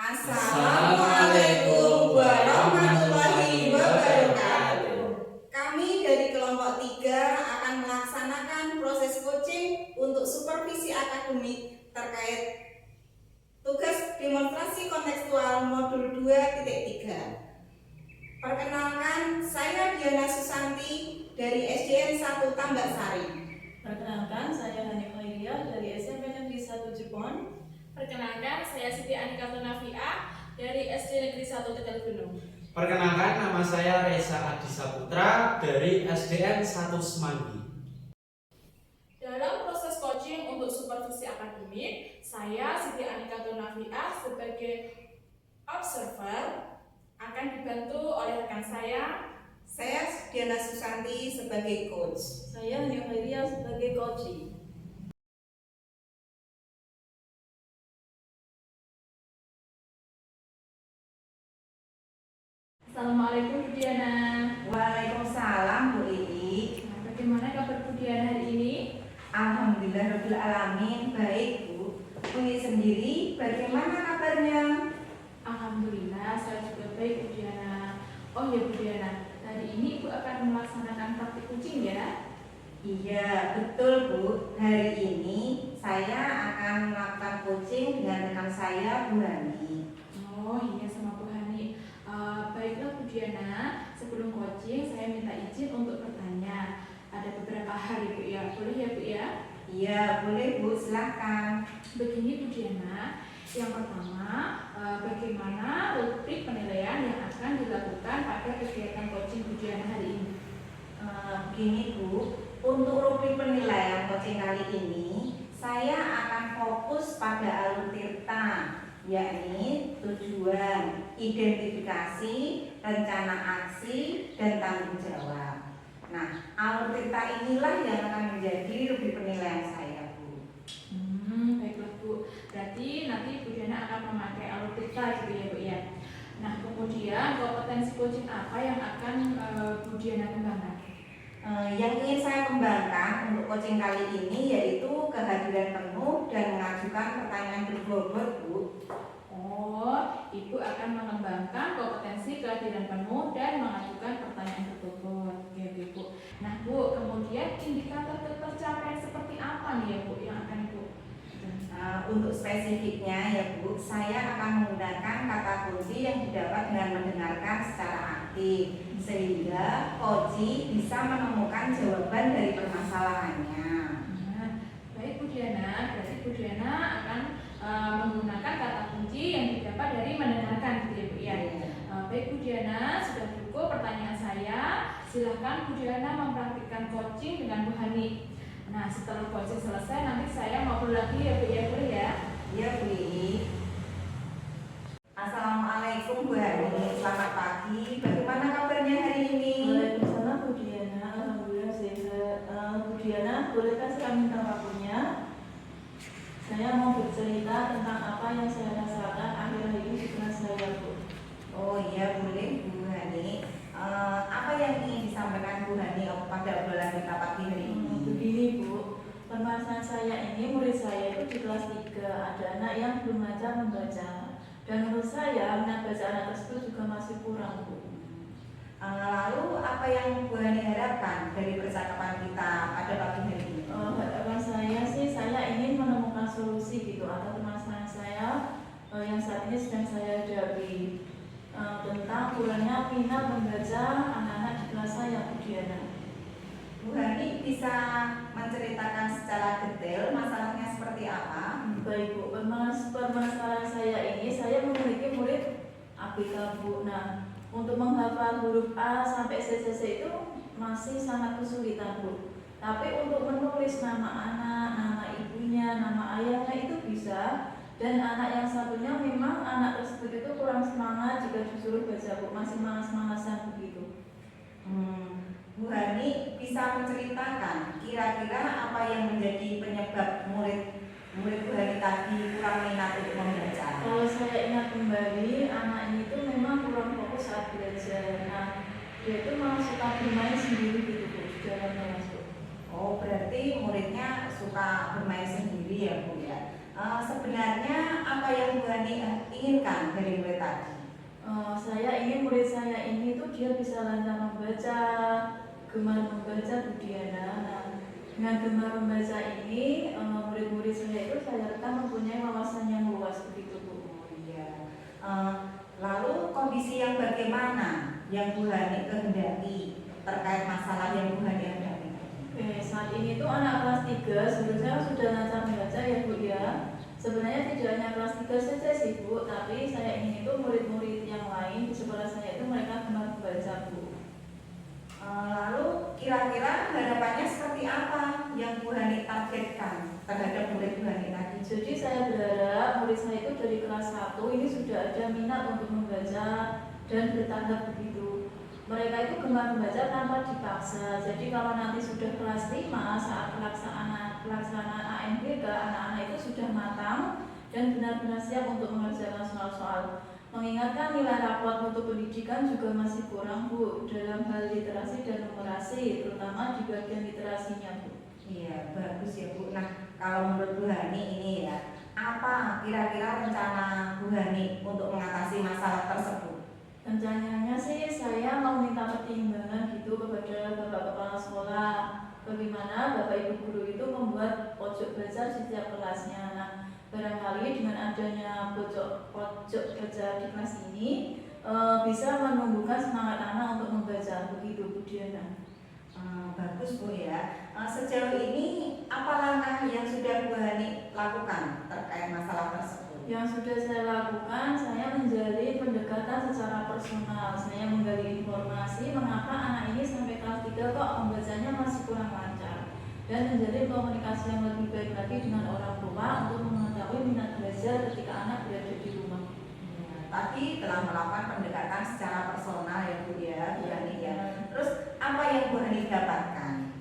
Assalamualaikum warahmatullahi wabarakatuh. Kami dari kelompok 3 akan melaksanakan proses coaching untuk supervisi akademik terkait tugas demonstrasi kontekstual modul 2.3. Perkenalkan, saya Diana Susanti dari SDN 1 Tambak Sari. Perkenalkan, saya Hani Khairia dari SMP Negeri 1 Jepon. Perkenalkan, saya Siti Anika Tunafi'a dari SD Negeri 1 Tegal Gunung. Perkenalkan, nama saya Reza Adi Saputra dari SDN 1 Semanggi. Dalam proses coaching untuk supervisi akademik, saya Siti Anika Tunafi'a sebagai observer akan dibantu oleh rekan saya Diana Susanti sebagai coach. Saya Hani Khairia sebagai coaching. Assalamualaikum Bu Diana. Waalaikumsalam Bu Lili. Bagaimana kabar Bu Diana hari ini? Alhamdulillahirabbil alamin, baik Bu. Bu Lili sendiri bagaimana kabarnya? Alhamdulillah, saya juga baik Bu Diana. Oh ya Bu Diana, hari ini Ibu akan melaksanakan praktik coaching ya? Iya, betul Bu. Hari ini saya akan melakukan coaching dengan rekan saya Bu Hani. Oh iya, sama Bu Hani. Baiklah Bu Diana, sebelum coaching saya minta izin untuk bertanya. Ada beberapa hal Ibu ya, boleh ya Bu ya? Iya, boleh Bu, silahkan. Begini Bu Diana, yang pertama, bagaimana rubrik penilaian yang akan dilakukan pada kegiatan coaching Bu Diana hari ini? Begini Bu, untuk rubrik penilaian coaching kali ini saya akan fokus pada alur tirta, yakni tujuan, identifikasi, rencana aksi, dan tanggung jawab. Nah, alur tirta inilah yang akan menjadi rubrik penilaian saya Bu. Baiklah Bu, berarti nanti Bu Diana akan memakai alur tirta gitu ya Bu ya. Nah, kemudian kompetensi coaching apa yang akan Bu Diana kembangkan? Yang ingin saya kembangkan untuk coaching kali ini yaitu kehadiran penuh dan mengajukan pertanyaan berbobot Bu. Oh, Ibu akan mengembangkan kompetensi kehadiran penuh dan mengajukan pertanyaan berbobot. Oke Bu. Nah Bu, kemudian indikator tercapaian seperti apa nih ya Bu yang akan Ibu? Untuk spesifiknya ya Bu, saya akan menggunakan kata kunci yang didapat dengan mendengarkan secara aktif sehingga coach bisa menemukan jawaban dari permasalahannya. Nah, baik Bu Diana, berarti Bu Diana akan menggunakan kata kunci yang didapat dari mendengarkan gitu ya Bu ya. Baik Bu Diana, sudah cukup pertanyaan saya. Silahkan Bu Diana mempraktikkan coaching dengan Bu Hani. Nah, setelah coaching selesai nanti saya ngobrol lagi ya Bu ya, boleh ya? Iya Bu Lili. Assalamualaikum Bu Hani, selamat pagi. Bagaimana kabarnya hari ini? Waalaikumsalam Bu Diana, alhamdulillah sehat. Bu Diana, bolehkah saya minta waktunya? Saya mau bercerita tentang apa yang saya rasakan akhir-akhir ini di kelas saya Bu. Oh iya boleh Bu Hani. Apa yang ingin disampaikan Bu Hani pada obrolan kita pagi hari ini? Begini Bu, permasalahan saya ini murid saya itu di kelas 3 ada anak yang belum belajar membaca. Dan menurut saya minat baca anak tersebut juga masih kurang Bu. Lalu apa yang Bu Hani harapkan dari percakapan kita pada pagi hari ini? Harapan saya sih saya ingin menemukan solusi gitu atas permasalahan saya yang saat ini sedang saya hadapi tentang kurangnya minat membaca anak-anak di kelas saya Bu Diana. Bu Hani bisa menceritakan secara detail masalahnya seperti apa? Baik Bu, permasalahan saya ini saya memiliki murid ABK Bu. Nah, untuk menghafal huruf A sampai CCC itu masih sangat kesulitan Bu. Tapi untuk menulis nama anak, nama ibunya, nama ayahnya itu bisa. Dan anak yang satunya memang anak tersebut itu kurang semangat jika disuruh baca Bu, masih malas-malasan begitu. Bu Hani bisa menceritakan kira-kira apa yang menjadi penyebab murid Bu Hani tadi kurang minat untuk membaca? Kalau saya ingat kembali, anak ini tuh memang kurang fokus saat belajar. Nah, dia itu malah suka bermain sendiri gitu Bu, di dalam kelas Bu. Oh berarti muridnya suka bermain sendiri ya Bu ya. Sebenarnya apa yang Bu Hani inginkan dari murid tadi? Saya ingin murid saya ini tuh dia bisa lancar membaca, gemar membaca, Bu Diana. Nah, dengan gemar membaca ini, murid-murid saya itu saya harapkan mempunyai wawasan yang luas begitu Bu. Oh iya. Lalu kondisi yang bagaimana yang Bu Hani kehendaki terkait masalah yang Bu Hani hadapi? Oke, saat ini tuh anak kelas 3 sebenarnya sudah lancar membaca ya Bu ya. Sebenarnya tidak hanya kelas 3 saja sih Bu, tapi saya ingin itu murid-murid yang lain di sekolah saya itu mereka gemar membaca Bu. Lalu kira-kira harapannya seperti apa yang Bu Hani targetkan terhadap murid Bu Hani tadi? Jadi saya berharap murid saya itu dari kelas 1 ini sudah ada minat untuk membaca dan bertahap begitu. Mereka itu gemar membaca tanpa dipaksa. Jadi kalau nanti sudah kelas 5 saat pelaksanaan AMBK, anak-anak itu sudah matang dan benar-benar siap untuk mengerjakan soal-soal. Mengingatkan nilai raport mutu pendidikan juga masih kurang Bu dalam hal literasi dan numerasi, terutama di bagian literasinya Bu. Iya, bagus ya Bu. Nah, kalau menurut Bu Hani ini ya, apa kira-kira rencana Bu Hani untuk mengatasi masalah tersebut? Rencananya sih saya mau minta pertimbangan gitu kepada Bapak Kepala Sekolah bagaimana Bapak Ibu Guru itu membuat pojok baca di setiap kelasnya. Nah, barangkali dengan adanya pojok baca di kelas ini bisa menumbuhkan semangat anak untuk membaca begitu Bu Diana. Bagus Bu ya. Sejauh ini apa langkah yang sudah Bu Hani lakukan terkait masalah tersebut? Yang sudah saya lakukan, saya menjalin pendekatan secara personal. Saya menggali informasi mengapa anak ini sampai kelas 3 kok membacanya masih kurang lancar, dan menjalin komunikasi yang lebih baik lagi dengan orang tua untuk mengetahui minat belajar ketika anak berada di rumah. Tadi telah melakukan pendekatan secara personal ya Bu ya, Bu Hani ya. Terus apa yang Bu Hani dapatkan?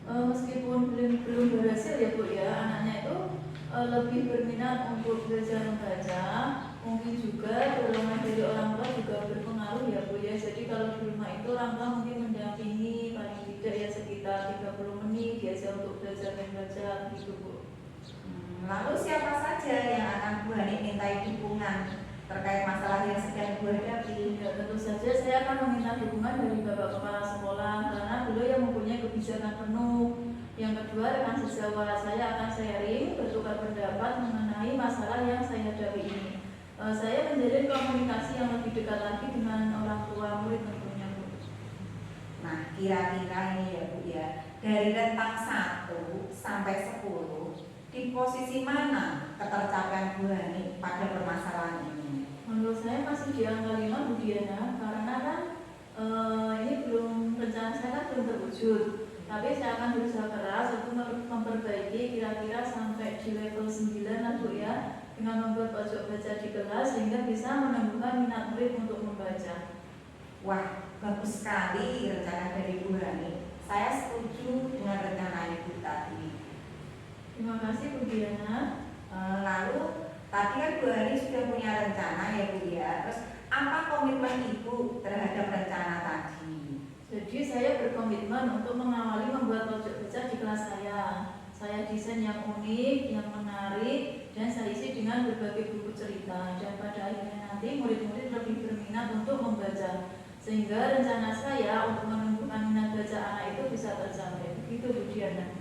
Meskipun belum berhasil ya Bu ya, anaknya itu lebih berminat untuk belajar membaca. Mungkin juga dorongan dari orang tua juga berpengaruh ya Bu ya. Jadi kalau di rumah itu orang tua mungkin mendampingi paling tidak ya sekitar 30 menit biasa untuk belajar membaca gitu Bu. Lalu siapa saja yang akan Bu Hani mintai dukungan terkait masalah yang sedang Bu hadapi? Ya, tentu saja saya akan meminta dukungan dari Bapak Kepala Sekolah karena beliau yang mempunyai kebijakan penuh. Yang kedua, rekan sejawat saya akan sharing, bertukar pendapat mengenai masalah yang saya hadapi ini. Saya menjalin komunikasi yang lebih dekat lagi dengan orang tua murid tentunya Bu. Nah, kira-kira ini ya Bu ya, dari rentang 1 sampai 10, di posisi mana ketercapaian Bu Hani pada permasalahan ini? Menurut saya masih di angka 5 Bu Diana, karena kan ini belum, rencana saya kan belum terwujud. Tapi saya akan berusaha keras untuk memperbaiki kira-kira sampai di level 9 lah Bu ya, dengan membuat pojok baca di kelas sehingga bisa menumbuhkan minat murid untuk membaca. Wah, bagus sekali rencana dari Bu Hani. Saya setuju dengan rencana Ibu tadi. Terima kasih Bu Diana. Lalu tadi kan Bu Hani sudah punya rencana ya Bu ya. Terus apa komitmen Ibu terhadap rencana tadi? Jadi saya berkomitmen untuk mengawali membuat pojok baca di kelas saya. Saya desain yang unik, yang menarik, dan saya isi dengan berbagai buku cerita. Dan pada akhirnya nanti murid-murid lebih berminat untuk membaca. Sehingga rencana saya untuk menumbuhkan minat baca anak itu bisa tercapai. Begitu Bu Diana.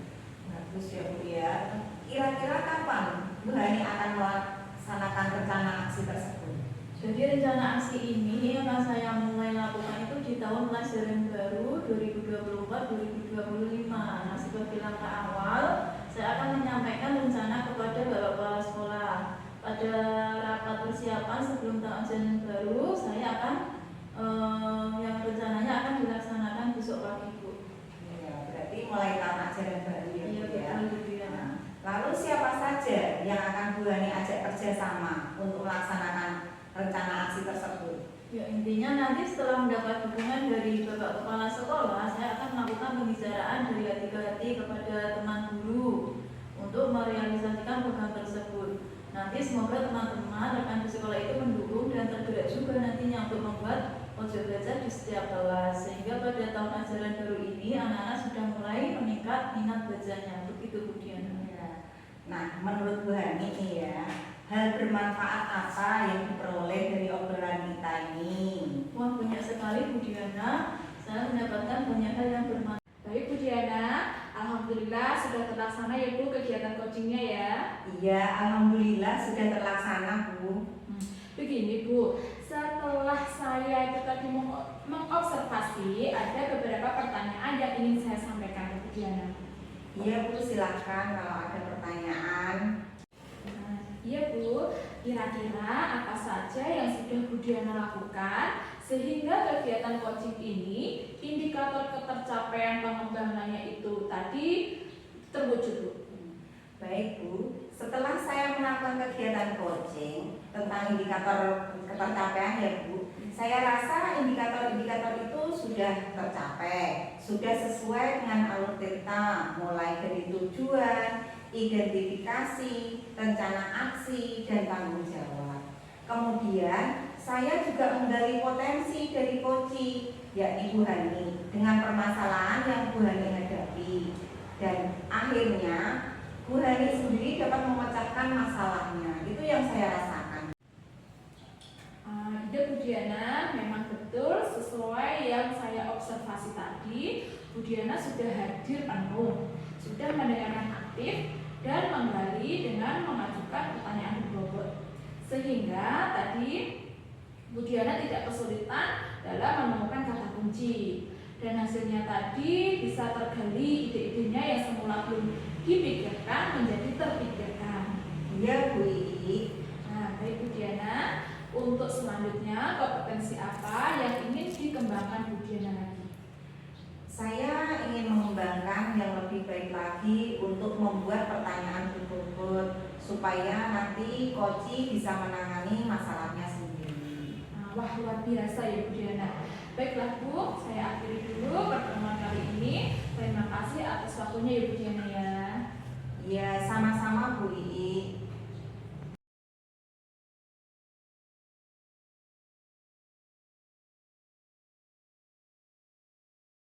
Bagus ya Bu ya. Kira-kira kapan Bu Hani akan melaksanakan rencana aksi tersebut? Jadi rencana aksi ini akan saya mulai lakukan itu di tahun pelajaran baru 2024-2025. Nah, sebagai langkah awal, saya akan menyampaikan rencana kepada Bapak Kepala Sekolah. Pada rapat persiapan sebelum tahun ajaran baru, saya akan yang rencananya akan dilaksanakan besok pagi Bu. Ya, berarti mulai tahun ajaran baru ya Bu ya. Nah, lalu siapa saja yang akan Bu Hani ajak kerjasama untuk melaksanakan rencana aksi tersebut? Ya, intinya nanti setelah mendapat dukungan dari Bapak Kepala Sekolah, saya akan melakukan pembicaraan dari hati ke hati kepada teman guru untuk merealisasikan program tersebut. Nanti semoga teman-teman rekan di sekolah itu mendukung dan tergerak juga nantinya untuk membuat pojok baca di setiap kelas, sehingga pada tahun ajaran baru ini anak-anak sudah mulai meningkat minat bacanya. Begitu Bu Diana. Ya. Nah, menurut Bu Hani nih ya, hal bermanfaat apa yang diperoleh dari obrolan kita ini? Wah, banyak sekali Bu Diana. Saya mendapatkan banyak hal yang bermanfaat. Baik Bu Diana, alhamdulillah sudah terlaksana ya Bu kegiatan coachingnya ya. Iya, alhamdulillah sudah terlaksana, Bu. Begini Bu, setelah saya itu tadi mengobservasi ada beberapa pertanyaan yang ingin saya sampaikan ke Bu Diana. Iya, Bu, silahkan kalau ada pertanyaan. Iya Bu, kira-kira apa saja yang sudah Bu Diana lakukan sehingga kegiatan coaching ini indikator ketercapaian pengembangannya itu tadi terwujud Bu? Baik Bu, setelah saya melakukan kegiatan coaching tentang indikator ketercapaian ya Bu, saya rasa indikator-indikator itu sudah tercapai, sudah sesuai dengan alur tirta, mulai dari tujuan, identifikasi, rencana aksi, dan tanggung jawab. Kemudian saya juga menggali potensi dari coaching, yakni Bu Hani, dengan permasalahan yang Bu Hani hadapi. Dan akhirnya Bu Hani sendiri dapat memecahkan masalahnya. Itu yang saya rasakan. Ide Bu Diana memang betul sesuai yang saya observasi tadi. Bu Diana sudah hadir penuh, sudah mendengarkan aktif dan menggali dengan mengajukan pertanyaan berbobot. Sehingga tadi Bu Diana tidak kesulitan dalam menemukan kata kunci. Dan hasilnya tadi bisa tergali ide-idenya yang semula belum dipikirkan menjadi terpikirkan. Iya Bu Ii. Nah, baik Bu Diana, untuk selanjutnya kompetensi apa yang ingin dikembangkan Bu Diana lagi? Saya ingin mengembangkan yang lebih baik lagi untuk membuat pertanyaan berbobot supaya nanti coach bisa menangani masalahnya sendiri. Wah, luar biasa ya Bu Diana. Baiklah Bu, saya akhiri dulu pertemuan kali ini. Terima kasih atas waktunya ya Bu Diana ya. Ya, sama-sama